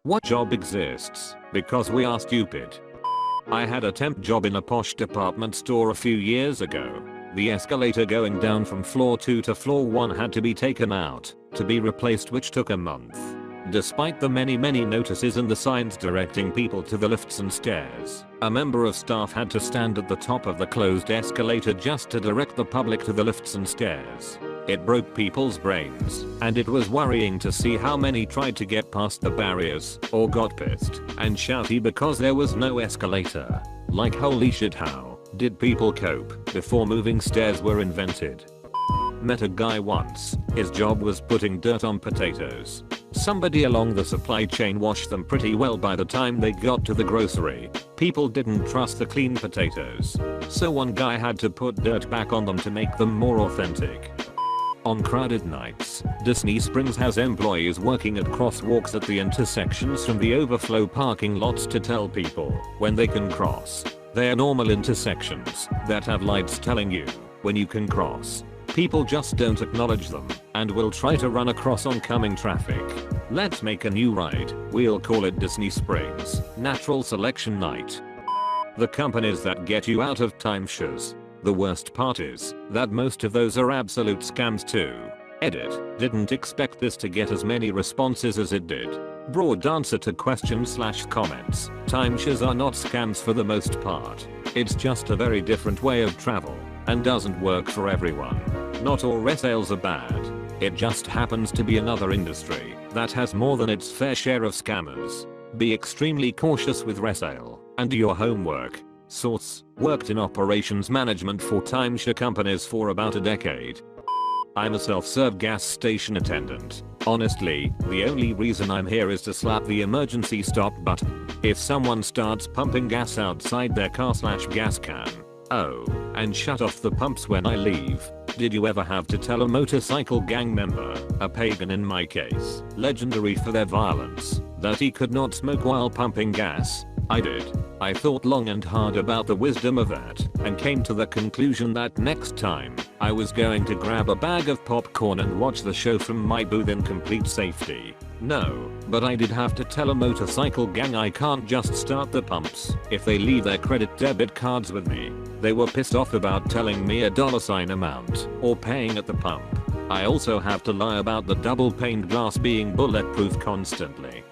What job exists because we are stupid? I had a temp job in a posh department store a few years ago. The escalator going down from floor 2 to floor 1 had to be taken out to be replaced, which took a month. Despite the many notices and the signs directing people to the lifts and stairs, a member of staff had to stand at the top of the closed escalator just to direct the public to the lifts and stairs. It broke people's brains, and it was worrying to see how many tried to get past the barriers or got pissed and shouty because there was no escalator. Like, holy shit, how did people cope before moving stairs were invented? Met a guy once. His job was putting dirt on potatoes. Somebody along the supply chain washed them pretty well by the time they got to the grocery. People didn't trust the clean potatoes, so one guy had to put dirt back on them to make them more authentic. On crowded nights, Disney Springs has employees working at crosswalks at the intersections from the overflow parking lots to tell people when they can cross. They are normal intersections that have lights telling you when you can cross. People just don't acknowledge them and will try to run across oncoming traffic. Let's make a new ride. We'll call it Disney Springs Natural Selection Night. The companies that get you out of timeshares. The worst part is that most of those are absolute scams too. Edit. Didn't expect this to get as many responses as it did. Broad answer to questions/comments. Timeshares are not scams for the most part. It's just a very different way of travel and doesn't work for everyone. Not all resales are bad. It just happens to be another industry that has more than its fair share of scammers. Be extremely cautious with resale and do your homework. Source: worked in operations management for timeshare companies for about a decade. I'm a self-serve gas station attendant. Honestly, the only reason I'm here is to slap the emergency stop button if someone starts pumping gas outside their car/gas can. Oh, and shut off the pumps when I leave. Did you ever have to tell a motorcycle gang member, a pagan in my case, legendary for their violence, that he could not smoke while pumping gas? I did. I thought long and hard about the wisdom of that and came to the conclusion that next time I was going to grab a bag of popcorn and watch the show from my booth in complete safety. No, but I did have to tell a motorcycle gang I can't just start the pumps if they leave their credit debit cards with me. They were pissed off about telling me a $ amount or paying at the pump. I also have to lie about the double paned glass being bulletproof constantly.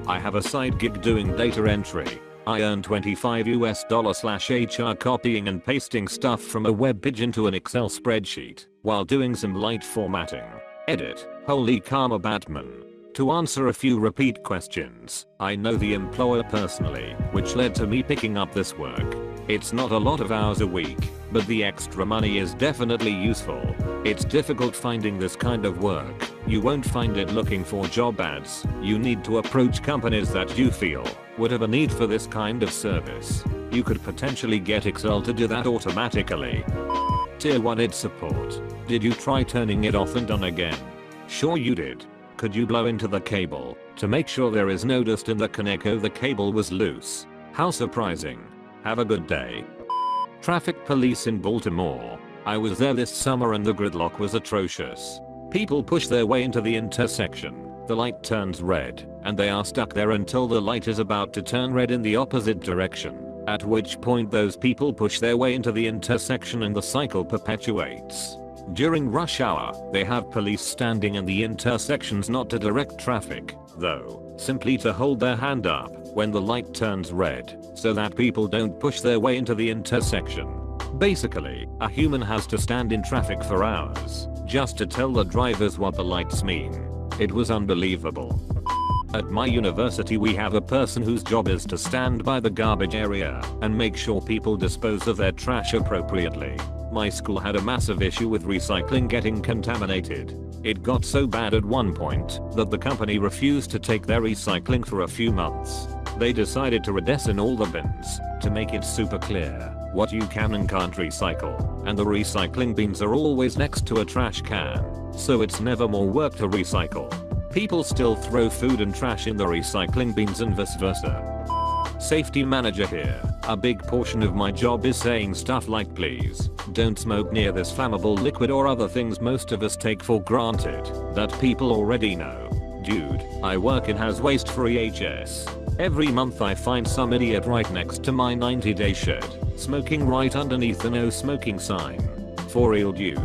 I have a side gig doing data entry. I earn $25 /HR copying and pasting stuff from a web page into an Excel spreadsheet while doing some light formatting. Edit. Holy karma Batman. To answer a few repeat questions, I know the employer personally, which led to me picking up this work. It's not a lot of hours a week, but the extra money is definitely useful. It's difficult finding this kind of work. You won't find it looking for job ads. You need to approach companies that you feel would have a need for this kind of service. You could potentially get Excel to do that automatically. Tier 1 ID support. Did you try turning it off and on again? Sure you did. Could you blow into the cable to make sure there is no dust in the connector? The cable was loose. How surprising. Have a good day. Traffic police in Baltimore. I was there this summer and the gridlock was atrocious. People push their way into the intersection. The light turns red and they are stuck there until the light is about to turn red in the opposite direction, at which point those people push their way into the intersection and the cycle perpetuates. During rush hour, they have police standing in the intersections not to direct traffic, though, simply to hold their hand up when the light turns red so that people don't push their way into the intersection. Basically, a human has to stand in traffic for hours just to tell the drivers what the lights mean. It was unbelievable. At my university we have a person whose job is to stand by the garbage area and make sure people dispose of their trash appropriately. My school had a massive issue with recycling getting contaminated. It got so bad at one point that the company refused to take their recycling for a few months. They decided to redesign all the bins to make it super clear what you can and can't recycle, and the recycling bins are always next to a trash can, so it's never more work to recycle. People still throw food and trash in the recycling bins and vice versa. Safety manager here. A big portion of my job is saying stuff like, please don't smoke near this flammable liquid, or other things most of us take for granted that people already know. Dude, I work in Has Waste for EHS. Every month I find some idiot right next to my 90-day shed, smoking right underneath the no smoking sign. For real dude.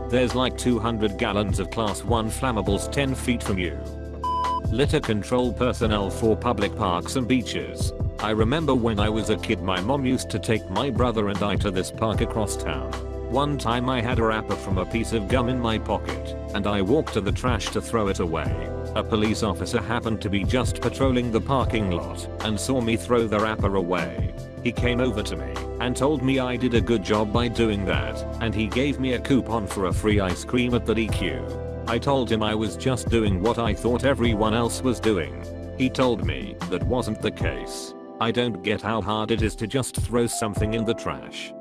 There's like 200 gallons of class 1 flammables 10 feet from you. Litter control personnel for public parks and beaches. I remember when I was a kid my mom used to take my brother and I to this park across town. One time I had a wrapper from a piece of gum in my pocket, and I walked to the trash to throw it away. A police officer happened to be just patrolling the parking lot and saw me throw the wrapper away. He came over to me and told me I did a good job by doing that, and he gave me a coupon for a free ice cream at the DQ. I told him I was just doing what I thought everyone else was doing. He told me that wasn't the case. I don't get how hard it is to just throw something in the trash.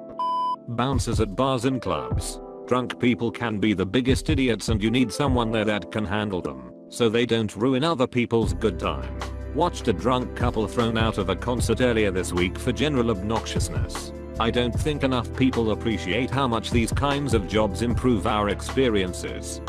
Bouncers at bars and clubs. Drunk people can be the biggest idiots and you need someone there that can handle them, so they don't ruin other people's good time. Watched a drunk couple thrown out of a concert earlier this week for general obnoxiousness. I don't think enough people appreciate how much these kinds of jobs improve our experiences.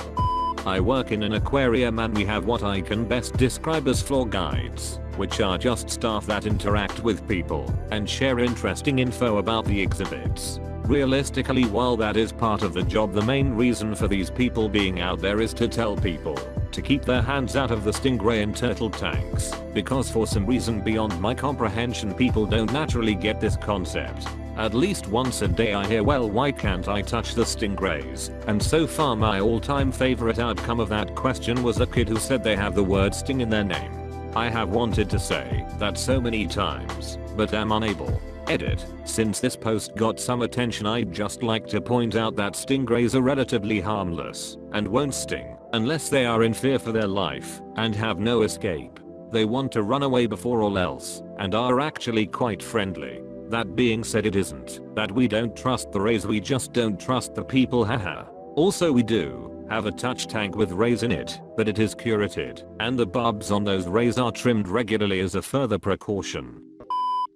I work in an aquarium and we have what I can best describe as floor guides, which are just staff that interact with people and share interesting info about the exhibits. Realistically, while that is part of the job, the main reason for these people being out there is to tell people to keep their hands out of the stingray and turtle tanks, because for some reason beyond my comprehension people don't naturally get this concept. At least once a day I hear, well, why can't I touch the stingrays? And so far my all-time favorite outcome of that question was a kid who said they have the word sting in their name. I have wanted to say that so many times, but am unable. Edit. Since this post got some attention, I'd just like to point out that stingrays are relatively harmless and won't sting unless they are in fear for their life and have no escape. They want to run away before all else and are actually quite friendly. That being said, it isn't that we don't trust the rays, we just don't trust the people, haha. Also, we do have a touch tank with rays in it, but it is curated and the bulbs on those rays are trimmed regularly as a further precaution.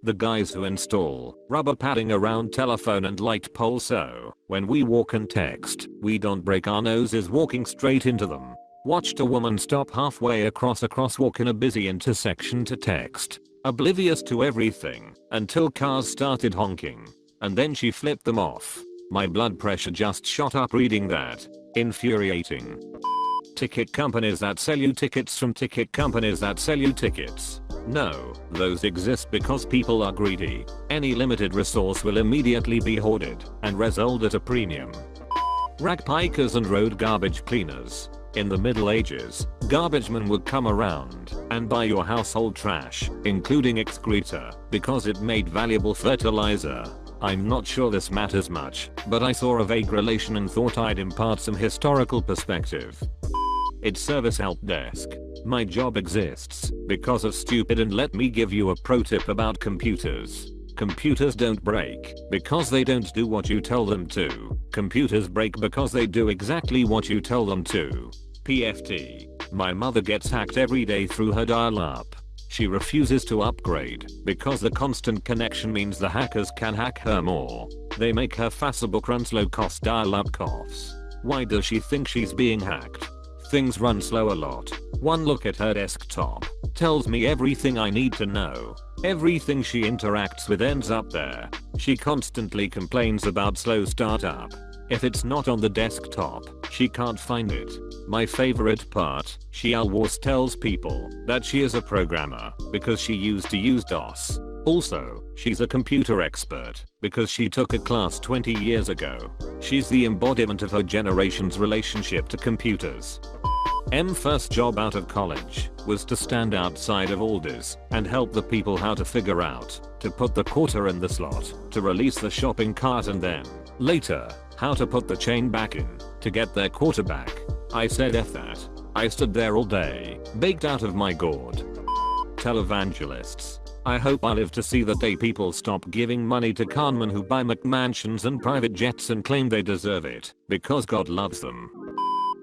The guys who install rubber padding around telephone and light poles so when we walk and text, we don't break our noses walking straight into them. Watched a woman stop halfway across a crosswalk in a busy intersection to text, oblivious to everything, until cars started honking. And then she flipped them off. My blood pressure just shot up reading that. Infuriating. Ticket companies that sell you tickets from ticket companies that sell you tickets. No, those exist because people are greedy. Any limited resource will immediately be hoarded and resold at a premium. Ragpikers and road garbage cleaners. In the Middle Ages, garbage men would come around and buy your household trash, including excreta, because it made valuable fertilizer. I'm not sure this matters much, but I saw a vague relation and thought I'd impart some historical perspective. It's service help desk. My job exists because of stupid, and let me give you a pro tip about computers. Computers don't break because they don't do what you tell them to. Computers break because they do exactly what you tell them to. PFT. My mother gets hacked every day through her dial-up. She refuses to upgrade because the constant connection means the hackers can hack her more. They make her Facebook runs low-cost dial-up coughs. Why does she think she's being hacked? Things run slow a lot. One look at her desktop tells me everything I need to know. Everything she interacts with ends up there. She constantly complains about slow startup. If it's not on the desktop, she can't find it. My favorite part, she always tells people that she is a programmer because she used to use DOS. Also, she's a computer expert because she took a class 20 years ago. She's the embodiment of her generation's relationship to computers. M's first job out of college was to stand outside of Aldi's and help the people how to figure out to put the quarter in the slot, to release the shopping cart, and then, later, how to put the chain back in to get their quarter back. I said F that. I stood there all day, baked out of my gourd. Televangelists. I hope I live to see the day people stop giving money to conmen who buy McMansions and private jets and claim they deserve it because God loves them.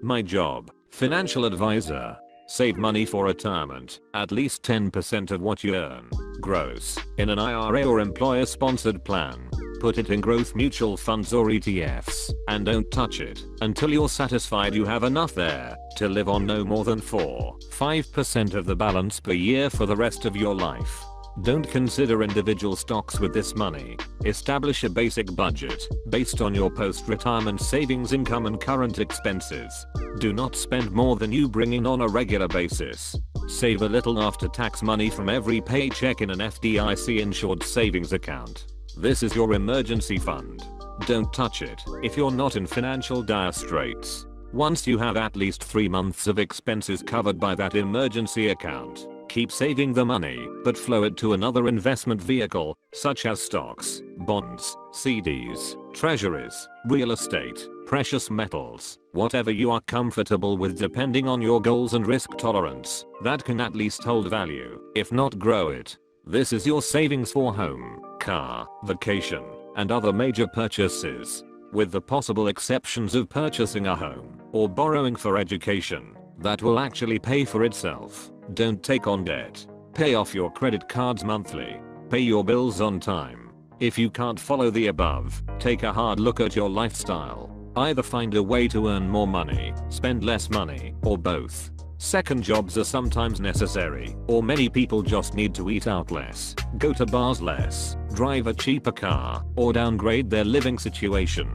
My job. Financial advisor. Save money for retirement, at least 10% of what you earn gross, in an IRA or employer-sponsored plan. put it in growth mutual funds or ETFs, and don't touch it until you're satisfied you have enough there to live on no more than 4-5% of the balance per year for the rest of your life. Don't consider individual stocks with this money. Establish a basic budget based on your post-retirement savings income and current expenses. Do not spend more than you bring in on a regular basis. Save a little after-tax money from every paycheck in an FDIC-insured savings account. This is your emergency fund. Don't touch it if you're not in financial dire straits. Once you have at least 3 months of expenses covered by that emergency account, keep saving the money, but flow it to another investment vehicle, such as stocks, bonds, CDs, treasuries, real estate, precious metals, whatever you are comfortable with depending on your goals and risk tolerance, that can at least hold value, if not grow it. This is your savings for home, car, vacation, and other major purchases. With the possible exceptions of purchasing a home or borrowing for education, that will actually pay for itself. Don't take on debt. Pay off your credit cards monthly. Pay your bills on time. If you can't follow the above, take a hard look at your lifestyle. Either find a way to earn more money, spend less money, or both. Second jobs are sometimes necessary, or many people just need to eat out less, go to bars less, drive a cheaper car, or downgrade their living situation.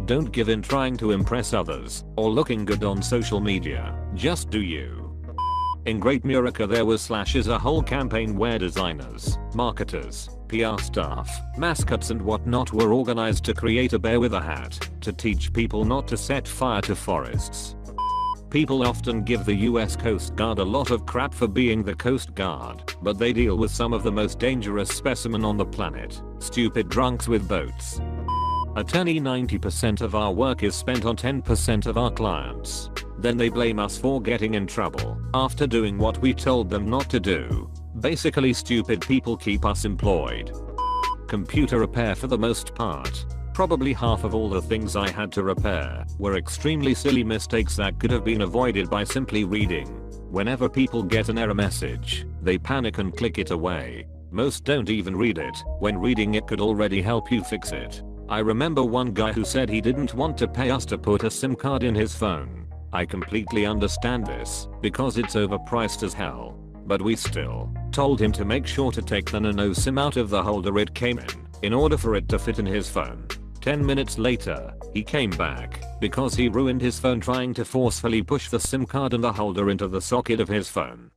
Don't give in trying to impress others, or looking good on social media. Just do you. In Great America there was a whole campaign where designers, marketers, PR staff, mascots and whatnot were organized to create a bear with a hat to teach people not to set fire to forests. People often give the US Coast Guard a lot of crap for being the Coast Guard, but they deal with some of the most dangerous specimen on the planet, stupid drunks with boats. Attorney 90% of our work is spent on 10% of our clients. Then they blame us for getting in trouble after doing what we told them not to do. Basically stupid people keep us employed. Computer repair for the most part. Probably half of all the things I had to repair were extremely silly mistakes that could have been avoided by simply reading. Whenever people get an error message, they panic and click it away. Most don't even read it, when reading it could already help you fix it. I remember one guy who said he didn't want to pay us to put a SIM card in his phone. I completely understand this, because it's overpriced as hell. But we still told him to make sure to take the nano SIM out of the holder it came in order for it to fit in his phone. 10 minutes later, he came back, because he ruined his phone trying to forcefully push the SIM card and the holder into the socket of his phone.